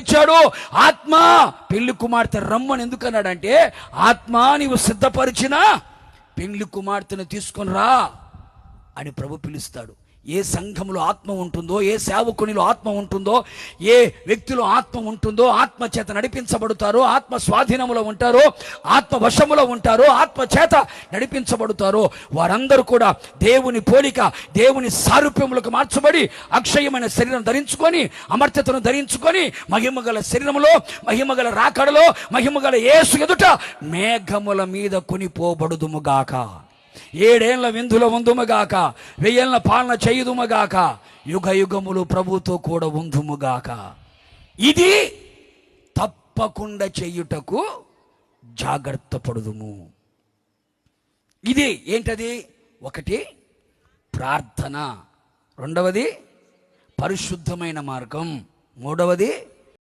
ఇచ్చాడు. ఆత్మ పెళ్లి కుమార్తె రమ్మని ఎందుకన్నాడంటే, ఆత్మ నీవు సిద్ధపరిచిన పెళ్లి కుమార్తెను తీసుకొని రా అని ప్రభు పిలుస్తాడు. ఏ సంఘంలో ఆత్మ ఉంటుందో, ఏ సేవకునిలో ఆత్మ ఉంటుందో, ఏ వ్యక్తిలో ఆత్మ ఉంటుందో, ఆత్మ చేత నడిపించబడతారో, ఆత్మ స్వాధీనములో ఉంటారో, ఆత్మ వశములో ఉంటారో, ఆత్మ చేత నడిపించబడతారో వారందరూ కూడా దేవుని పోలిక, దేవుని సారూప్యములకు మార్చబడి అక్షయమైన శరీరం ధరించుకొని, అమర్త్యతను ధరించుకొని, మహిమగల శరీరములో, మహిమగల రాకడలో, మహిమగల యేసు ఎదుట మేఘముల మీద కొనిపోబడుదుముగాక, 7 ఏళ్ల విందుల ఉందుముగాక, 1000 ఏళ్ల పాలన చేయుదుముగాక, యుగ యుగములు ప్రభుతో కూడా ఉందుముగాక. ఇది తప్పకుండా చేయుటకు జాగ్రత్త పడుదుము. ఇది ఏంటది? 1 ప్రార్థన, 2 పరిశుద్ధమైన మార్గం, 3